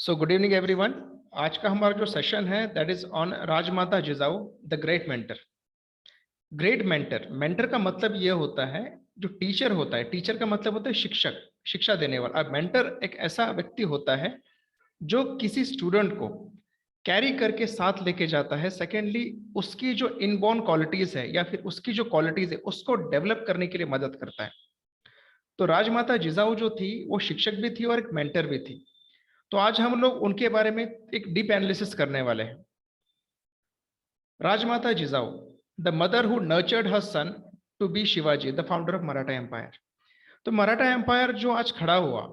So good evening everyone. आज का हमारा जो सेशन है that is on Rajmata Jijau the great mentor. Great mentor, mentor का मतलब ये होता है जो टीचर होता है। टीचर का मतलब होता है शिक्षक, शिक्षा देने वाला। और मेंटर एक ऐसा व्यक्ति होता है जो किसी स्टूडेंट को कैरी करके साथ लेके जाता है। सेकेंडली, उसकी जो इनबॉर्न क्वालिटीज है या फिर उसकी जो क्वालिटीज है उसको डेवलप करने के लिए मदद करता है। तो राजमाता जिजाऊ जो थी वो शिक्षक भी थी और एक मेंटर भी थी। तो आज हम लोग उनके बारे में एक डीप एनालिसिस करने वाले हैं। Rajmata Jijau, the mother who nurtured her son to be Shivaji the founder of Maratha empire. तो मराठा एम्पायर जो आज खड़ा हुआ,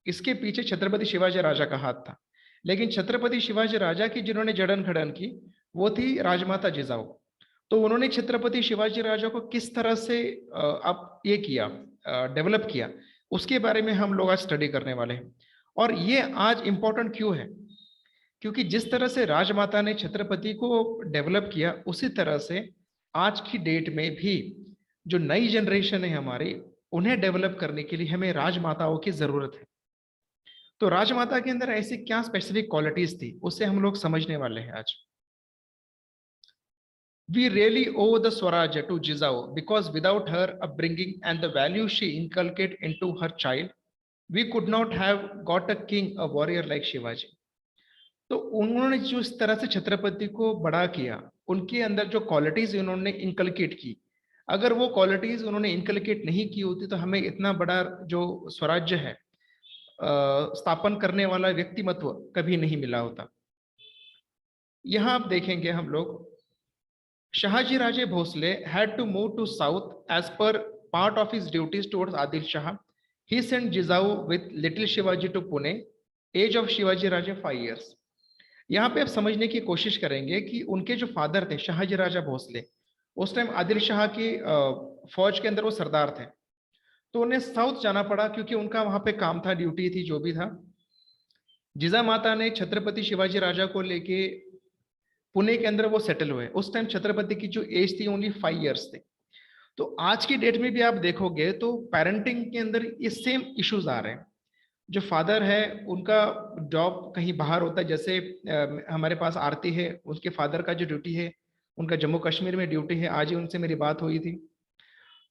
इसके पीछे छत्रपति शिवाजी राजा का हाथ था। लेकिन छत्रपति शिवाजी राजा की जिन्होंने जड़न खड़न की वो थी राजमाता जिजाऊ। तो उन्होंने छत्रपति शिवाजी राजा को किस तरह से आप ये किया, डेवलप किया, उसके बारे में हम लोग आज स्टडी करने वाले हैं। और ये आज इंपॉर्टेंट क्यों है? क्योंकि जिस तरह से राजमाता ने छत्रपति को डेवलप किया, उसी तरह से आज की डेट में भी जो नई जनरेशन है हमारी, उन्हें डेवलप करने के लिए हमें राजमाताओं की जरूरत है। तो राजमाता के अंदर ऐसी क्या स्पेसिफिक क्वालिटीज थी, उससे हम लोग समझने वाले हैं आज। We really owe the Swaraj to Jizao because without her upbringing and the value she inculcated into her child, we could not have got a king, a warrior like Shivaji. तो उन्होंने जो इस तरह से छत्रपति को बड़ा किया, उनके अंदर जो क्वालिटीज उन्होंने इंकलकेट की, अगर वो क्वालिटीज उन्होंने इंकलकेट नहीं की होती तो हमें इतना बड़ा जो स्वराज्य है स्थापन करने वाला व्यक्तिमत्व कभी नहीं मिला होता। यहां आप देखेंगे हम लोग, Shahaji Raje Bhosle had to move to south as per part of his duties towards Adil Shah. He sent Jizau with little Shivaji to Pune. Age of Shivaji Raje 5 years. यहाँ पे आप समझने की कोशिश करेंगे कि उनके जो फादर थे शाहजी राजा भोसले, उस टाइम आदिल शाह की फौज के अंदर वो सरदार थे। तो उन्हें साउथ जाना पड़ा क्योंकि उनका वहां पे काम था, ड्यूटी थी, जो भी था। जिजा माता ने छत्रपति शिवाजी राजा को लेके पुणे के अंदर वो सेटल हुए। उस टाइम छत्रपति की जो एज थी ओनली 5 इयर्स थे। तो आज की डेट में भी आप देखोगे तो पेरेंटिंग के अंदर ये सेम इश्यूज आ रहे हैं। जो फादर है उनका जॉब कहीं बाहर होता है, जैसे हमारे पास आरती है, उसके फादर का जो ड्यूटी है उनका जम्मू कश्मीर में ड्यूटी है। आज ही उनसे मेरी बात हुई थी।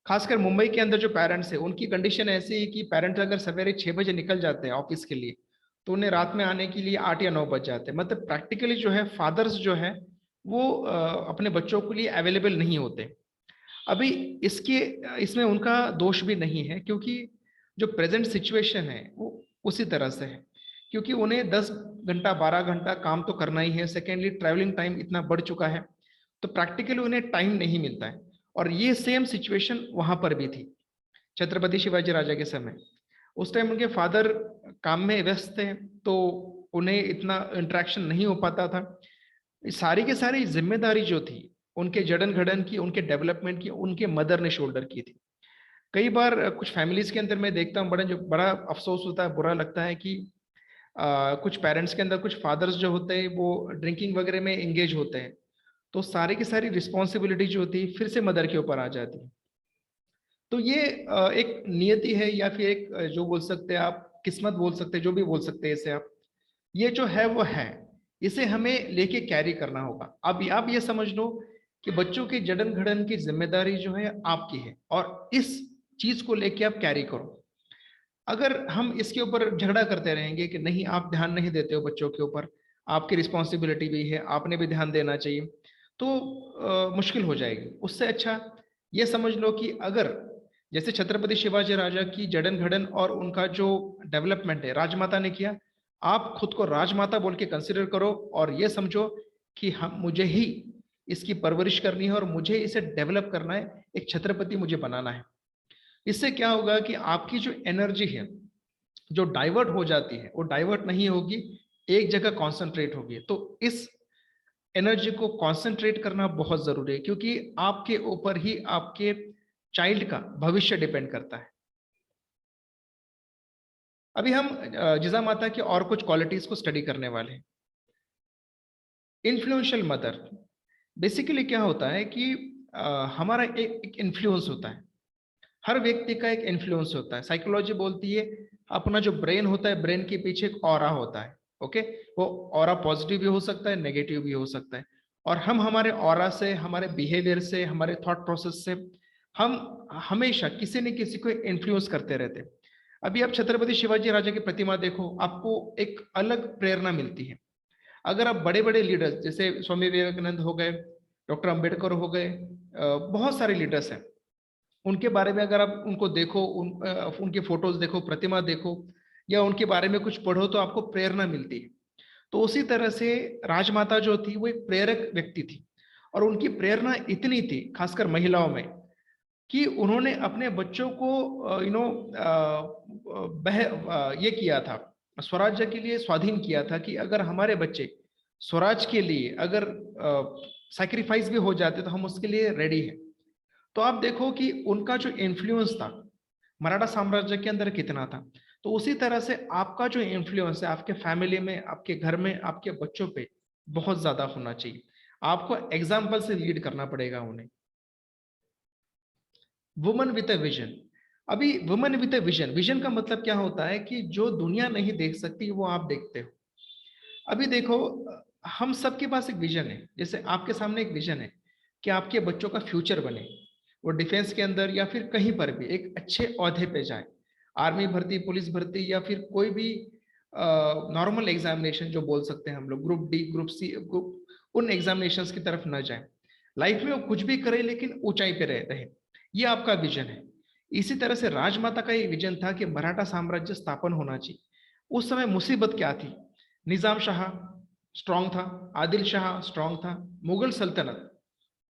खासकर मुंबई के अंदर जो पेरेंट्स है उनकी कंडीशन ऐसी है कि पेरेंट्स अगर सवेरे 6 बजे निकल जाते हैं ऑफिस के लिए तो उन्हें रात में आने के लिए 8 या 9 बज जाते हैं। मतलब प्रैक्टिकली जो है फादर्स जो है वो अपने बच्चों के लिए अवेलेबल नहीं होते। अभी इसके इसमें उनका दोष भी नहीं है, क्योंकि जो प्रेजेंट सिचुएशन है वो उसी तरह से है। क्योंकि उन्हें 10 घंटा 12 घंटा काम तो करना ही है। सेकेंडली ट्रैवलिंग टाइम इतना बढ़ चुका है तो प्रैक्टिकली उन्हें टाइम नहीं मिलता है। और ये सेम सिचुएशन वहां पर भी थी छत्रपति शिवाजी राजा के समय। उस टाइम उनके फादर काम में व्यस्त थे तो उन्हें इतना इंटरेक्शन नहीं हो पाता था। सारी की सारी जिम्मेदारी जो थी उनके जड़न घड़न की, उनके डेवलपमेंट की, उनके मदर ने शोल्डर की थी। कई बार कुछ फैमिलीज के अंदर मैं देखता हूँ बड़ा अफसोस होता है, बुरा लगता है कि कुछ पेरेंट्स के अंदर कुछ फादर्स जो होते हैं वो ड्रिंकिंग वगैरह में एंगेज होते हैं। तो सारी की सारी रिस्पॉन्सिबिलिटी जो होती है फिर से मदर के ऊपर आ जाती है। तो ये एक नियति है या फिर एक जो बोल सकते हैं आप किस्मत बोल सकते हैं, जो भी बोल सकते हैं इसे आप। ये जो है वो है, इसे हमें लेके कैरी करना होगा। अब आप ये समझ लो कि बच्चों की जड़न घड़न की जिम्मेदारी जो है आपकी है और इस चीज को लेके आप कैरी करो। अगर हम इसके ऊपर झगड़ा करते रहेंगे कि नहीं आप ध्यान नहीं देते हो बच्चों के ऊपर, आपकी रिस्पॉन्सिबिलिटी भी है, आपने भी ध्यान देना चाहिए, तो मुश्किल हो जाएगी। उससे अच्छा ये समझ लो कि अगर जैसे छत्रपति शिवाजी राजा की जड़न घड़न और उनका जो डेवलपमेंट है राजमाता ने किया, आप खुद को राजमाता बोल के कंसिडर करो और ये समझो कि हम मुझे ही इसकी परवरिश करनी है और मुझे इसे डेवलप करना है, एक छत्रपति मुझे बनाना है। इससे क्या होगा कि आपकी जो एनर्जी है जो डाइवर्ट हो जाती है वो डाइवर्ट नहीं होगी, एक जगह कॉन्सेंट्रेट होगी। तो इस एनर्जी को कॉन्सेंट्रेट करना बहुत जरूरी है, क्योंकि आपके ऊपर ही आपके चाइल्ड का भविष्य डिपेंड करता है। अभी हम जिजा माता की और कुछ क्वालिटीज को स्टडी करने वाले हैं। इन्फ्लुएंशियल मदर, बेसिकली क्या होता है कि हमारा एक इन्फ्लुएंस होता है। हर व्यक्ति का एक इन्फ्लुएंस होता है। साइकोलॉजी बोलती है अपना जो ब्रेन होता है, ब्रेन के पीछे एक ऑरा होता है। ओके, वो ऑरा पॉजिटिव भी हो सकता है, नेगेटिव भी हो सकता है। और हम हमारे ऑरा से, हमारे बिहेवियर से, हमारे थॉट प्रोसेस से हम हमेशा किसी न किसी को इन्फ्लुएंस करते रहते हैं। अभी आप छत्रपति शिवाजी राजा की प्रतिमा देखो, आपको एक अलग प्रेरणा मिलती है। अगर आप बड़े बड़े लीडर्स जैसे स्वामी विवेकानंद हो गए, डॉक्टर अंबेडकर हो गए, बहुत सारे लीडर्स हैं, उनके बारे में अगर आप उनको देखो, उनकी फोटोज देखो, प्रतिमा देखो, या उनके बारे में कुछ पढ़ो, तो आपको प्रेरणा मिलती है। तो उसी तरह से राजमाता जो थी वो एक प्रेरक व्यक्ति थी, और उनकी प्रेरणा इतनी थी खासकर महिलाओं में, कि उन्होंने अपने बच्चों को ये किया था, स्वराज्य के लिए स्वाधीन किया था, कि अगर हमारे बच्चे स्वराज के लिए अगर सैक्रिफाइस भी हो जाते तो हम उसके लिए रेडी हैं। तो आप देखो कि उनका जो इन्फ्लुएंस था मराठा साम्राज्य के अंदर कितना था। तो उसी तरह से आपका जो इन्फ्लुएंस है आपके फैमिली में, आपके घर में, आपके बच्चों पे बहुत ज्यादा होना चाहिए। आपको एग्जाम्पल से लीड करना पड़ेगा उन्हें। Woman with a vision. अभी woman with a vision, vision का मतलब क्या होता है कि जो दुनिया नहीं देख सकती वो आप देखते हो। अभी देखो, हम सबके पास एक विजन है। जैसे आपके सामने एक विजन है कि आपके बच्चों का फ्यूचर बने, वो डिफेंस के अंदर या फिर कहीं पर भी एक अच्छे ओहदे पे जाए, आर्मी भर्ती, पुलिस भर्ती, या फिर कोई भी नॉर्मल एग्जामिनेशन जो बोल सकते हैं हम लोग, group D, group C, group, उन एग्जामिनेशंस की तरफ ना जाए। लाइफ में वो कुछ भी करे लेकिन ऊंचाई पे रहे। ये आपका विजन है। इसी तरह से राजमाता का ये विजन था कि मराठा साम्राज्य स्थापन होना चाहिए। उस समय मुसीबत क्या थी? निजाम शाह स्ट्रांग था, आदिल शाह स्ट्रांग था, मुगल सल्तनत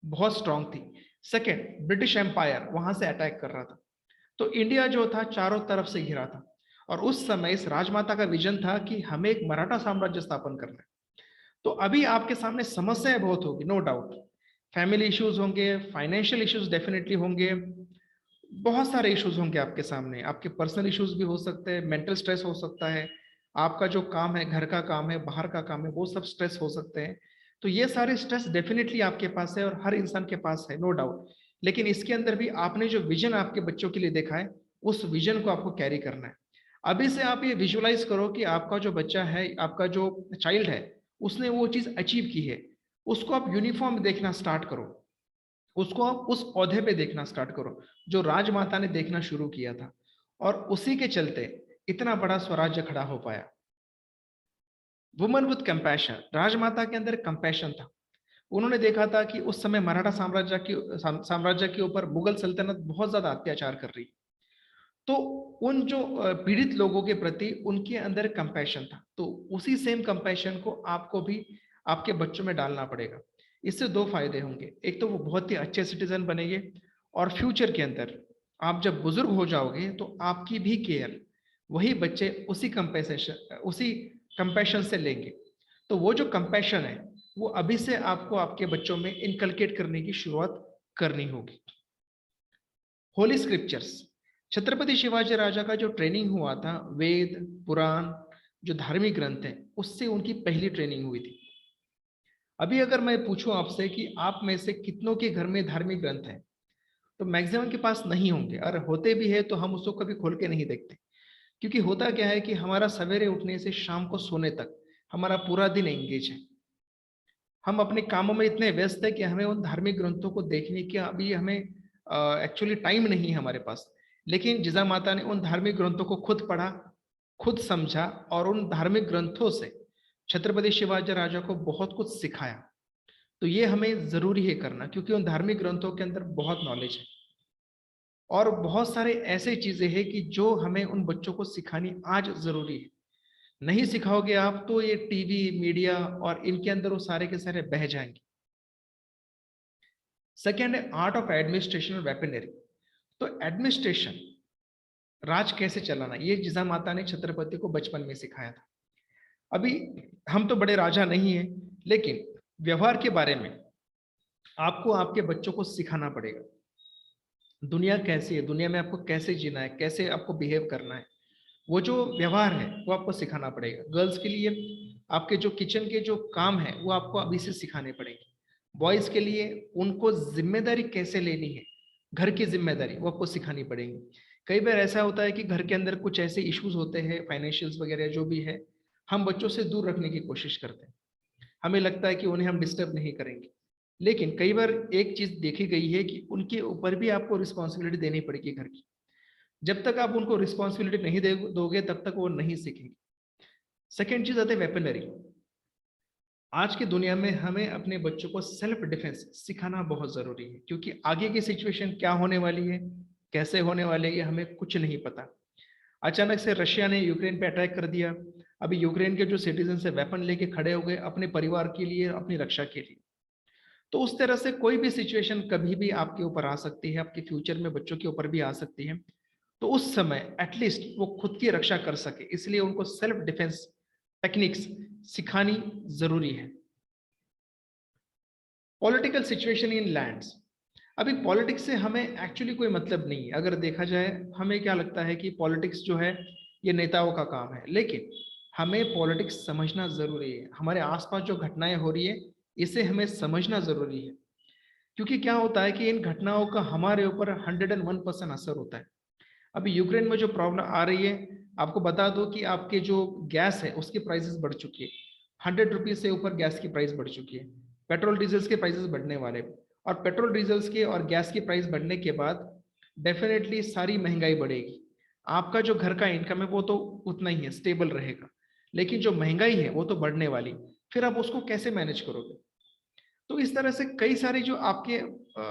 बहुत स्ट्रांग थी, सेकेंड ब्रिटिश एम्पायर वहां से अटैक कर रहा था। तो इंडिया जो था चारों तरफ से घिरा था, और उस समय इस राजमाता का विजन था कि हमें एक मराठा साम्राज्य स्थापन करना है। तो अभी आपके सामने समस्याएं बहुत होगी, नो डाउट। फैमिली इश्यूज होंगे, फाइनेंशियल इश्यूज डेफिनेटली होंगे, बहुत सारे इश्यूज होंगे आपके सामने। आपके पर्सनल इश्यूज भी हो सकते हैं, मेंटल स्ट्रेस हो सकता है, आपका जो काम है, घर का काम है, बाहर का काम है, वो सब स्ट्रेस हो सकते हैं। तो ये सारे स्ट्रेस डेफिनेटली आपके पास है, और हर इंसान के पास है, नो डाउट। लेकिन इसके अंदर भी आपने जो विजन आपके बच्चों के लिए देखा है, उस विजन को आपको कैरी करना है। अभी से आप ये विजुअलाइज करो कि आपका जो बच्चा है, आपका जो चाइल्ड है, उसने वो चीज अचीव की है। उसको आप यूनिफॉर्म देखना स्टार्ट करो, उसको आप उस ओहदे पे देखना स्टार्ट करो जो राजमाता ने देखना शुरू किया था, और उसी के चलते इतना बड़ा स्वराज्य खड़ा हो पाया। वुमन विद कंपैशन, राजमाता के अंदर कंपैशन था। उन्होंने देखा था कि उस समय मराठा साम्राज्य के ऊपर मुगल सल्तनत बहुत ज्यादा अत्याचार कर रही। तो उन जो पीड़ित लोगों के प्रति उनके अंदर कंपैशन था, तो उसी सेम कंपैशन को आपको भी आपके बच्चों में डालना पड़ेगा। इससे दो फायदे होंगे, एक तो वो बहुत ही अच्छे सिटीजन बनेंगे, और फ्यूचर के अंदर आप जब बुजुर्ग हो जाओगे तो आपकी भी केयर वही बच्चे उसी कंपैशन से लेंगे। तो वो जो कंपैशन है वो अभी से आपको आपके बच्चों में इनकलकेट करने की शुरुआत करनी होगी। होली स्क्रिप्चर्स, छत्रपति शिवाजी राजा का जो ट्रेनिंग हुआ था, वेद पुराण जो धार्मिक ग्रंथ है, उससे उनकी पहली ट्रेनिंग हुई थी। अभी अगर मैं पूछूं आपसे कि आप में से कितनों के घर में धार्मिक ग्रंथ है, तो मैक्सिमम के पास नहीं होंगे, और होते भी है तो हम उसको कभी खोल के नहीं देखते। क्योंकि होता क्या है कि हमारा सवेरे उठने से शाम को सोने तक हमारा पूरा दिन एंगेज है। हम अपने कामों में इतने व्यस्त है कि हमें उन धार्मिक ग्रंथों को देखने की अभी हमें एक्चुअली टाइम नहीं है हमारे पास। लेकिन जिजा माता ने उन धार्मिक ग्रंथों को खुद पढ़ा, खुद समझा, और उन धार्मिक ग्रंथों से छत्रपति शिवाजी राजा को बहुत कुछ सिखाया। तो ये हमें जरूरी है करना, क्योंकि उन धार्मिक ग्रंथों के अंदर बहुत नॉलेज है, और बहुत सारे ऐसे चीजें हैं कि जो हमें उन बच्चों को सिखानी आज जरूरी है। नहीं सिखाओगे आप तो ये टीवी, मीडिया और इनके अंदर वो सारे के सारे बह जाएंगे। सेकेंड है आर्ट ऑफ एडमिनिस्ट्रेशन और वेपनरी। तो एडमिनिस्ट्रेशन, राज कैसे चलाना, ये जिजा माता ने छत्रपति को बचपन में सिखाया था। अभी हम तो बड़े राजा नहीं है, लेकिन व्यवहार के बारे में आपको आपके बच्चों को सिखाना पड़ेगा। दुनिया कैसी है, दुनिया में आपको कैसे जीना है, कैसे आपको बिहेव करना है, वो जो व्यवहार है वो आपको सिखाना पड़ेगा। गर्ल्स के लिए आपके जो किचन के जो काम है वो आपको अभी से सिखाने पड़ेंगे। बॉयज के लिए उनको जिम्मेदारी कैसे लेनी है, घर की जिम्मेदारी वो आपको सिखानी पड़ेगी। कई बार ऐसा होता है कि घर के अंदर कुछ ऐसे इश्यूज होते हैं, फाइनेंशियल्स वगैरह जो भी है, हम बच्चों से दूर रखने की कोशिश करते हैं। हमें लगता है कि उन्हें हम डिस्टर्ब नहीं करेंगे, लेकिन कई बार एक चीज देखी गई है कि उनके ऊपर भी आपको रिस्पॉन्सिबिलिटी देनी पड़ेगी घर की। जब तक आप उनको रिस्पॉन्सिबिलिटी नहीं दोगे तब तक वो नहीं सीखेंगे। सेकेंड चीज आती है वेपनरी। आज की दुनिया में हमें अपने बच्चों को सेल्फ डिफेंस सिखाना बहुत जरूरी है, क्योंकि आगे की सिचुएशन क्या होने वाली है, कैसे होने वाले है, ये हमें कुछ नहीं पता। अचानक से रशिया ने यूक्रेन पे अटैक कर दिया। अभी यूक्रेन के जो सिटीजन है वेपन लेके खड़े हो गए अपने परिवार के लिए, अपनी रक्षा के लिए। तो उस तरह से कोई भी सिचुएशन कभी भी आपके ऊपर आ सकती है, आपके फ्यूचर में बच्चों के ऊपर भी आ सकती है। तो उस समय एटलीस्ट वो खुद की रक्षा कर सके, इसलिए उनको सेल्फ डिफेंस टेक्निक्स सिखानी जरूरी है। Political situation in lands. अभी पॉलिटिक्स से हमें एक्चुअली कोई मतलब नहीं है। अगर देखा जाए, हमें क्या लगता है कि पॉलिटिक्स जो है ये नेताओं का काम है, लेकिन हमें पॉलिटिक्स समझना जरूरी है। हमारे आसपास जो घटनाएं हो रही है इसे हमें समझना जरूरी है, क्योंकि क्या होता है कि इन घटनाओं का हमारे ऊपर 101% असर होता है। अभी यूक्रेन में जो प्रॉब्लम आ रही है, आपको बता दो कि आपके जो गैस है उसकी प्राइसेस बढ़ चुकी है। 100 रुपीज से ऊपर गैस की प्राइस बढ़ चुकी है। पेट्रोल डीजल्स के प्राइसेस बढ़ने वाले, और पेट्रोल डीजल्स के और गैस की प्राइस बढ़ने के बाद डेफिनेटली सारी महंगाई बढ़ेगी। आपका जो घर का इनकम है वो तो उतना ही है, स्टेबल रहेगा, लेकिन जो महंगाई है वो तो बढ़ने वाली। फिर आप उसको कैसे मैनेज करोगे? तो इस तरह से कई सारी जो आपके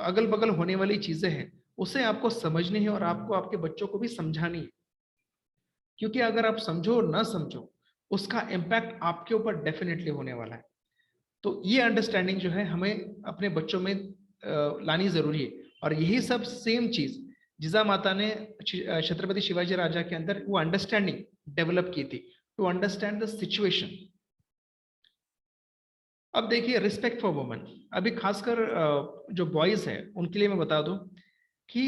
अगल बगल होने वाली चीजें हैं उसे आपको समझनी है, और आपको आपके बच्चों को भी समझानी है। क्योंकि अगर आप समझो और ना समझो, उसका इम्पैक्ट आपके ऊपर डेफिनेटली होने वाला है। तो ये अंडरस्टैंडिंग जो है हमें अपने बच्चों में लानी जरूरी है। और यही सब सेम चीज जिजा माता ने छत्रपति शिवाजी राजा के अंदर वो अंडरस्टैंडिंग डेवलप की थी, टू अंडरस्टैंड द सिचुएशन। अब देखिए, रिस्पेक्ट फॉर वुमन। अभी खासकर जो बॉयज हैं उनके लिए मैं बता दूं कि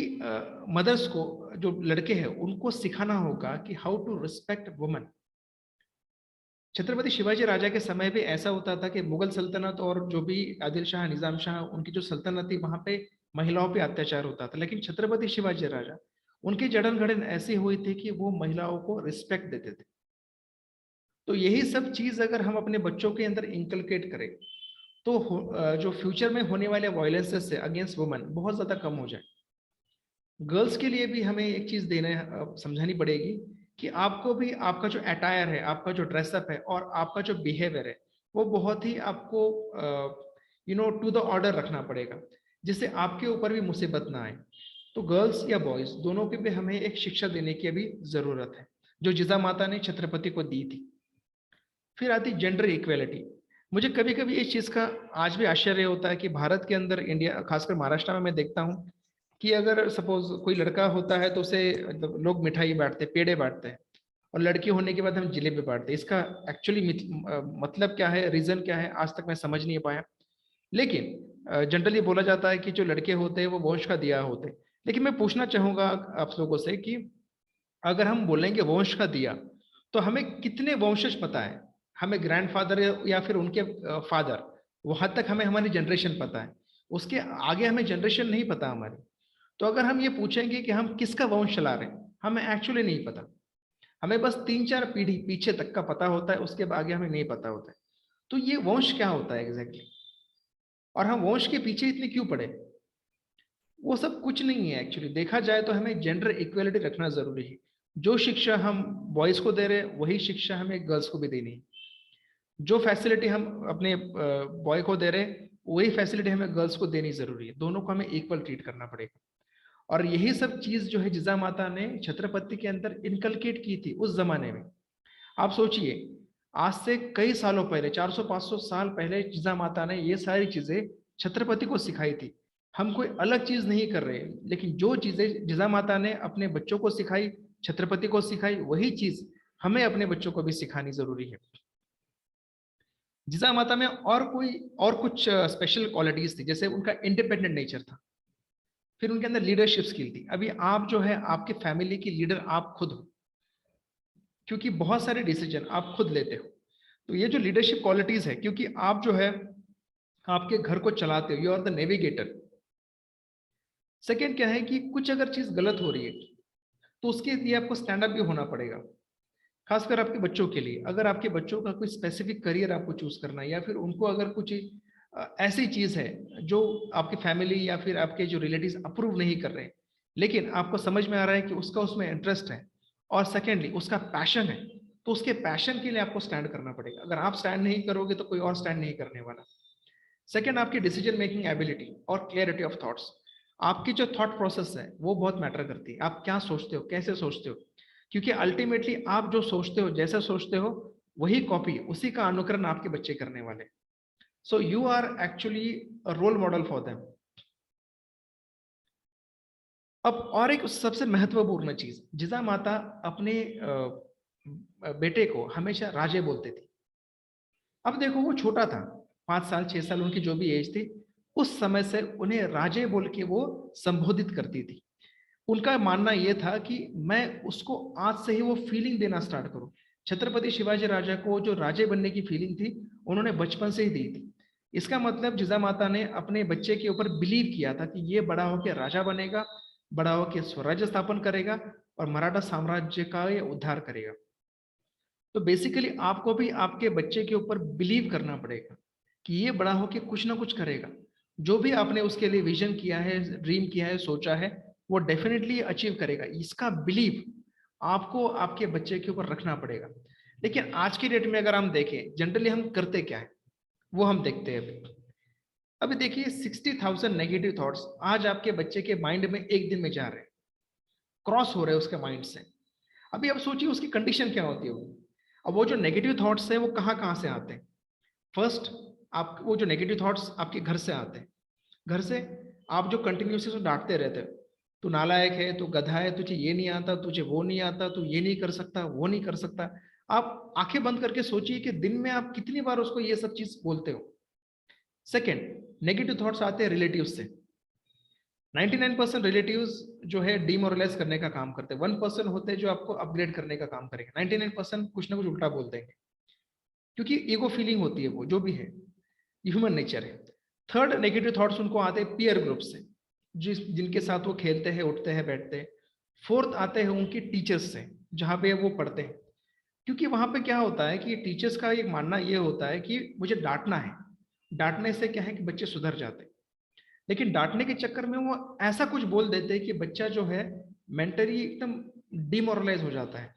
मदर्स को, जो लड़के हैं उनको सिखाना होगा कि how to respect woman. Chhatrapati Shivaji Raja के समय भी ऐसा होता था कि मुगल सल्तनत और जो भी आदिल शाह, निजाम शाह, उनकी जो सल्तनत थी वहां पे महिलाओं पे अत्याचार होता था, लेकिन छत्रपति शिवाजी राजा, उनकी जड़न घड़न ऐसी हुई थी कि वो महिलाओं को रिस्पेक्ट देते थे। तो यही सब चीज अगर हम अपने बच्चों के अंदर इंकलकेट करें तो जो फ्यूचर में होने वाले वायलेंसेस है अगेंस्ट वुमेन बहुत ज्यादा कम हो जाए। गर्ल्स के लिए भी हमें एक चीज देना समझानी पड़ेगी कि आपको भी आपका जो अटायर है, आपका जो ड्रेसअप है और आपका जो बिहेवियर है वो बहुत ही आपको टू द ऑर्डर रखना पड़ेगा, जिससे आपके ऊपर भी मुसीबत ना आए। तो गर्ल्स या बॉयज दोनों की भी हमें एक शिक्षा देने की अभी जरूरत है, जो जिजा माता ने छत्रपति को दी थी। फिर आती जेंडर इक्वेलिटी। मुझे कभी कभी इस चीज का आज भी आश्चर्य होता है कि भारत के अंदर, इंडिया खासकर महाराष्ट्र में मैं देखता हूँ कि अगर सपोज कोई लड़का होता है तो उसे मतलब लोग मिठाई बांटते हैं, पेड़े बांटते हैं, और लड़की होने के बाद हम जलेबी बांटते हैं। इसका एक्चुअली मतलब क्या है, रीजन क्या है, आज तक मैं समझ नहीं पाया। लेकिन जनरली बोला जाता है कि जो लड़के होते हैं वो वंश का दिया होते हैं। लेकिन मैं पूछना चाहूंगा आप लोगों से कि अगर हम बोलेंगे वंश का दिया, तो हमें कितने वंशज पता है? हमें ग्रैंडफादर या फिर उनके फादर, वहां तक हमें हमारी जनरेशन पता है, उसके आगे हमें जनरेशन नहीं पता हमारी। तो अगर हम ये पूछेंगे कि हम किसका वंश चला रहे हैं, हमें एक्चुअली नहीं पता। हमें बस 3-4 पीढ़ी पीछे तक का पता होता है, उसके आगे हमें नहीं पता होता है। तो ये वंश क्या होता है एग्जैक्टली, और हम वंश के पीछे इतने क्यों पड़े? वो सब कुछ नहीं है। एक्चुअली देखा जाए तो हमें जेंडर इक्वेलिटी रखना जरूरी है। जो शिक्षा हम बॉयज को दे रहे हैं वही शिक्षा हमें गर्ल्स को भी देनी है। जो फैसिलिटी हम अपने बॉय को दे रहे हैं वही फैसिलिटी हमें गर्ल्स को देनी जरूरी है। दोनों को हमें इक्वल ट्रीट करना पड़ेगा। और यही सब चीज जो है जिजा माता ने छत्रपति के अंदर इनकलकेट की थी उस जमाने में। आप सोचिए, आज से कई सालों पहले, 400-500 साल पहले जिजा माता ने ये सारी चीजें छत्रपति को सिखाई थी। हम कोई अलग चीज नहीं कर रहे, लेकिन जो चीजें जिजा माता ने अपने बच्चों को सिखाई, छत्रपति को सिखाई, वही चीज हमें अपने बच्चों को भी सिखानी जरूरी है। जिजा माता में और कुछ स्पेशल क्वालिटीज थी, जैसे उनका इंडिपेंडेंट नेचर था। फिर उनके अंदर लीडरशिप स्किल थी। अभी आप जो है आपके फैमिली की लीडर आप खुद हो, क्योंकि बहुत सारे डिसीजन आप खुद लेते हो। तो ये जो लीडरशिप क्वालिटीज है, क्योंकि आप जो है आपके घर को चलाते हो, you are the navigator. Second क्या है कि कुछ अगर चीज गलत हो रही है तो उसके लिए आपको स्टैंड अप भी होना पड़ेगा। खासकर आपके बच्चों के लिए। अगर आपके बच्चों का कोई स्पेसिफिक करियर आपको चूज करना है, या फिर उनको अगर कुछ ऐसी चीज है जो आपकी फैमिली या फिर आपके जो रिलेटिव्स अप्रूव नहीं कर रहे हैं, लेकिन आपको समझ में आ रहा है कि उसका उसमें इंटरेस्ट है, और सेकेंडली उसका पैशन है, तो उसके पैशन के लिए आपको स्टैंड करना पड़ेगा। अगर आप स्टैंड नहीं करोगे तो कोई और स्टैंड नहीं करने वाला। सेकेंड, आपकी डिसीजन मेकिंग एबिलिटी और क्लियरिटी ऑफ थॉट्स। आपकी जो थॉट प्रोसेस है वो बहुत मैटर करती है। आप क्या सोचते हो, कैसे सोचते हो, क्योंकि अल्टीमेटली आप जो सोचते हो, जैसे सोचते हो, वही कॉपी, उसी का अनुकरण आपके बच्चे करने वाले। So you are actually a role model for them. अब और एक सबसे महत्वपूर्ण चीज, जिजा माता अपने बेटे को हमेशा राजे बोलते थे। अब देखो वो छोटा था, 5 साल 6 साल उनकी जो भी एज थी, उस समय से उन्हें राजे बोल के वो संबोधित करती थी। उनका मानना यह था कि मैं उसको आज से ही वो फीलिंग देना स्टार्ट करूं। छत्रपति शिवाजी राजा को जो राजे बनने की फीलिंग थी, उन्होंने बचपन से ही दी थी। इसका मतलब जिजामाता ने अपने बच्चे के ऊपर बिलीव किया था कि ये बड़ा होकर राजा बनेगा, बड़ा होकर स्वराज्य स्थापन करेगा, और मराठा साम्राज्य का ये उद्धार करेगा। तो बेसिकली आपको भी आपके बच्चे के ऊपर बिलीव करना पड़ेगा कि ये बड़ा होके कुछ ना कुछ करेगा। जो भी आपने उसके लिए विजन किया है, ड्रीम किया है, सोचा है, वो डेफिनेटली अचीव करेगा। इसका बिलीव आपको आपके बच्चे के ऊपर रखना पड़ेगा। लेकिन आज की डेट में अगर हम देखें, जनरली हम करते क्या है, वो हम देखते हैं। अभी देखिए, 60,000 नेगेटिव थॉट्स आज आपके बच्चे के माइंड में एक दिन में जा रहे हैं, क्रॉस हो रहे हैं उसके माइंड से। अभी आप सोचिए उसकी कंडीशन क्या होती है। अब वो जो नेगेटिव थॉट्स है वो कहाँ कहाँ से आते हैं। फर्स्ट, आप वो जो नेगेटिव थॉट्स आपके घर से आते हैं। घर से आप जो कंटिन्यूसली डांटते रहते हो, तू नालायक है, तू गधा है, तुझे ये नहीं आता, तुझे वो नहीं आता, तू ये नहीं कर सकता, वो नहीं कर सकता। आप आंखें बंद करके सोचिए कि दिन में आप कितनी बार उसको ये सब चीज बोलते हो। सेकेंड, नेगेटिव थॉट्स आते हैं रिलेटिव से। 99% रिलेटिव्स जो है डिमोरलाइज करने का काम करते हैं। 1% होते हैं जो आपको अपग्रेड करने का काम करेंगे। 99% कुछ ना कुछ उल्टा बोल देंगे, क्योंकि ईगो फीलिंग होती है, वो जो भी है, ह्यूमन नेचर है। थर्ड, नेगेटिव थॉट्स उनको आते हैं पीयर ग्रुप से, जिनके साथ वो खेलते हैं, उठते हैं, बैठते हैं। फोर्थ आते हैं उनके टीचर्स से, जहाँ पे वो पढ़ते हैं। क्योंकि वहां पे क्या होता है कि टीचर्स का एक मानना ये होता है कि मुझे डांटना है, डांटने से क्या है कि बच्चे सुधर जाते हैं। लेकिन डांटने के चक्कर में वो ऐसा कुछ बोल देते हैं कि बच्चा जो है मेंटली एकदम डिमोरलाइज हो जाता है।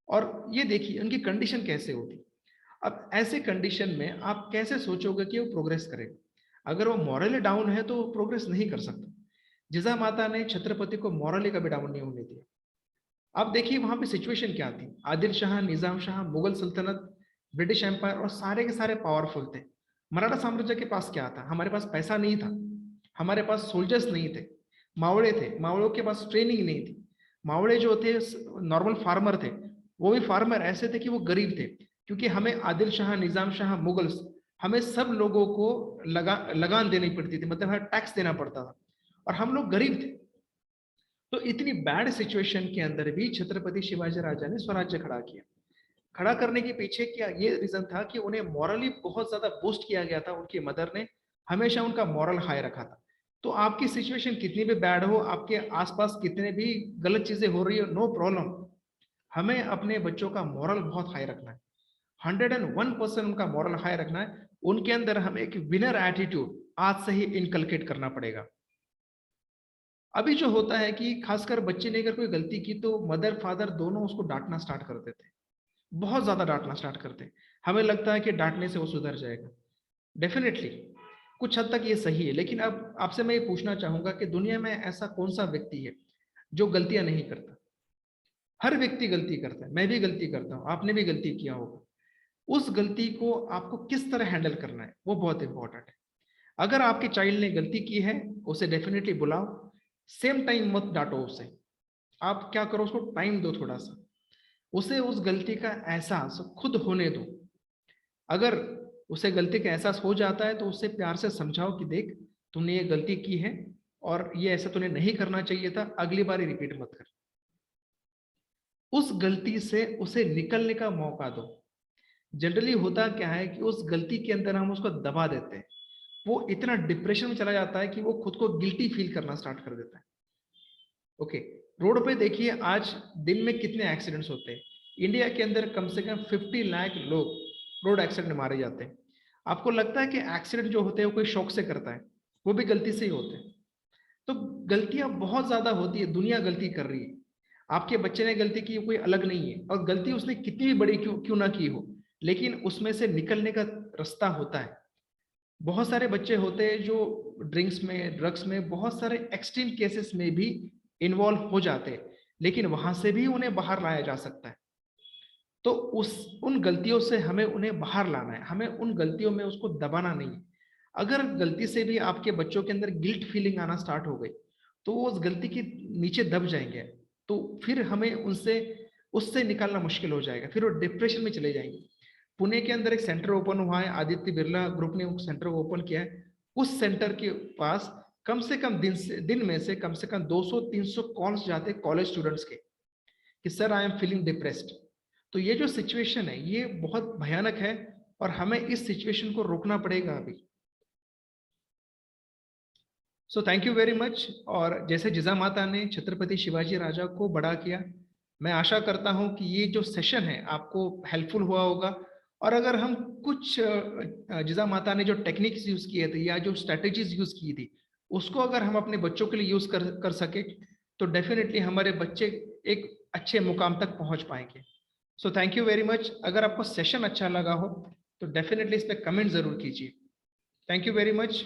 और ये देखिए उनकी कंडीशन कैसे होगी। अब ऐसे कंडीशन में आप कैसे सोचोगे कि वो प्रोग्रेस करेगा। अगर वो मॉरली डाउन है तो वो प्रोग्रेस नहीं कर सकता। जिजा माता ने छत्रपति को मॉरली कभी डाउन नहीं होने दिया। अब देखिए वहां पे सिचुएशन क्या थी। आदिल शाह, निजाम शाह, मुगल सल्तनत, ब्रिटिश एम्पायर, और सारे के सारे पावरफुल थे। मराठा साम्राज्य के पास क्या था? हमारे पास पैसा नहीं था, हमारे पास सोल्जर्स नहीं थे, मावड़े थे, मावड़ों के पास ट्रेनिंग नहीं थी। मावड़े जो थे नॉर्मल फार्मर थे, वो भी फार्मर ऐसे थे कि वो गरीब थे। क्योंकि हमें आदिल शाह, निजाम शाह, मुगल्स, हमें सब लोगों को लगान देनी पड़ती थी, मतलब हमें टैक्स देना पड़ता था, और हम लोग गरीब थे। तो इतनी बैड सिचुएशन के अंदर भी छत्रपति शिवाजी राजा ने स्वराज्य खड़ा किया। खड़ा करने के पीछे क्या ये रीजन था कि उन्हें मॉरली बहुत ज्यादा बूस्ट किया गया था। उनकी मदर ने हमेशा उनका मॉरल हाई रखा था। तो आपकी सिचुएशन कितनी भी बैड हो, आपके आसपास कितने भी गलत चीजें हो रही हो, नो प्रॉब्लम, हमें अपने बच्चों का मॉरल बहुत हाई रखना है। 101% उनका मॉरल हाई रखना है। उनके अंदर हमें एक विनर एटीट्यूड आज से ही इनकलकेट करना पड़ेगा। अभी जो होता है कि खासकर बच्चे ने अगर कोई गलती की तो मदर फादर दोनों उसको डांटना स्टार्ट कर देते हैं, बहुत ज्यादा डांटना स्टार्ट करते हैं। हमें लगता है कि डांटने से वो सुधर जाएगा। डेफिनेटली कुछ हद तक ये सही है, लेकिन अब आपसे मैं ये पूछना चाहूंगा कि दुनिया में ऐसा कौन सा व्यक्ति है जो गलतियां नहीं करता? हर व्यक्ति गलती करता है, मैं भी गलती करता हूँ, आपने भी गलती किया होगा। उस गलती को आपको किस तरह हैंडल करना है वो बहुत इंपॉर्टेंट है। अगर आपके चाइल्ड ने गलती की है, उसे डेफिनेटली बुलाओ। सेम टाइम मत डांटो उसे। आप क्या करो, उसको टाइम दो थोड़ा सा, उसे उस गलती का एहसास खुद होने दो। अगर उसे गलती का एहसास हो जाता है तो उससे प्यार से समझाओ कि देख, तूने ये गलती की है और ये ऐसा तूने नहीं करना चाहिए था, अगली बार रिपीट मत कर। उस गलती से उसे निकलने का मौका दो। जनरली होता क्या है कि उस गलती के अंदर हम उसको दबा देते हैं, वो इतना डिप्रेशन में चला जाता है कि वो खुद को गिल्टी फील करना स्टार्ट कर देता है। ओके, रोड पे देखिए आज दिन में कितने एक्सीडेंट्स होते हैं। इंडिया के अंदर कम से कम 50 लाख लोग रोड एक्सीडेंट में मारे जाते हैं। आपको लगता है कि एक्सीडेंट जो होते हैं वो कोई शौक से करता है? वो भी गलती से ही होते हैं। तो गलतियां बहुत ज्यादा होती है, दुनिया गलती कर रही है। आपके बच्चे ने गलती की, कोई अलग नहीं है, और गलती उसने कितनी भी बड़ी क्यों क्यों ना की हो, लेकिन उसमें से निकलने का रास्ता होता है। बहुत सारे बच्चे होते हैं जो ड्रिंक्स में, ड्रग्स में, बहुत सारे एक्सट्रीम केसेस में भी इन्वॉल्व हो जाते हैं, लेकिन वहां से भी उन्हें बाहर लाया जा सकता है। तो उस उन गलतियों से हमें उन्हें बाहर लाना है, हमें उन गलतियों में उसको दबाना नहीं है। अगर गलती से भी आपके बच्चों के अंदर गिल्ट फीलिंग आना स्टार्ट हो गई, तो वो उस गलती के नीचे दब जाएंगे, तो फिर हमें उनसे उससे निकालना मुश्किल हो जाएगा, फिर वो डिप्रेशन में चले जाएंगे। पुणे के अंदर एक सेंटर ओपन हुआ है, आदित्य बिरला ग्रुप ने वो सेंटर ओपन किया है। उस सेंटर के पास कम से कम दिन में से कम 200-300 कॉल्स जाते हैं कॉलेज स्टूडेंट्स के, कि sir I am feeling depressed. तो ये जो सिचुएशन है ये बहुत भयानक है, और हमें इस सिचुएशन को रोकना पड़ेगा अभी। So thank you very much. और जैसे जिजा माता ने छत्रपति शिवाजी राजा को बड़ा किया, मैं आशा करता हूं कि ये जो सेशन है आपको हेल्पफुल हुआ होगा। और अगर हम कुछ जिजा माता ने जो टेक्निक्स यूज किए थे या जो स्ट्रेटेजीज यूज की थी, उसको अगर हम अपने बच्चों के लिए यूज कर सके, तो डेफिनेटली हमारे बच्चे एक अच्छे मुकाम तक पहुंच पाएंगे। So thank you very much. अगर आपको सेशन अच्छा लगा हो तो डेफिनेटली इस पर कमेंट जरूर कीजिए। Thank you very much.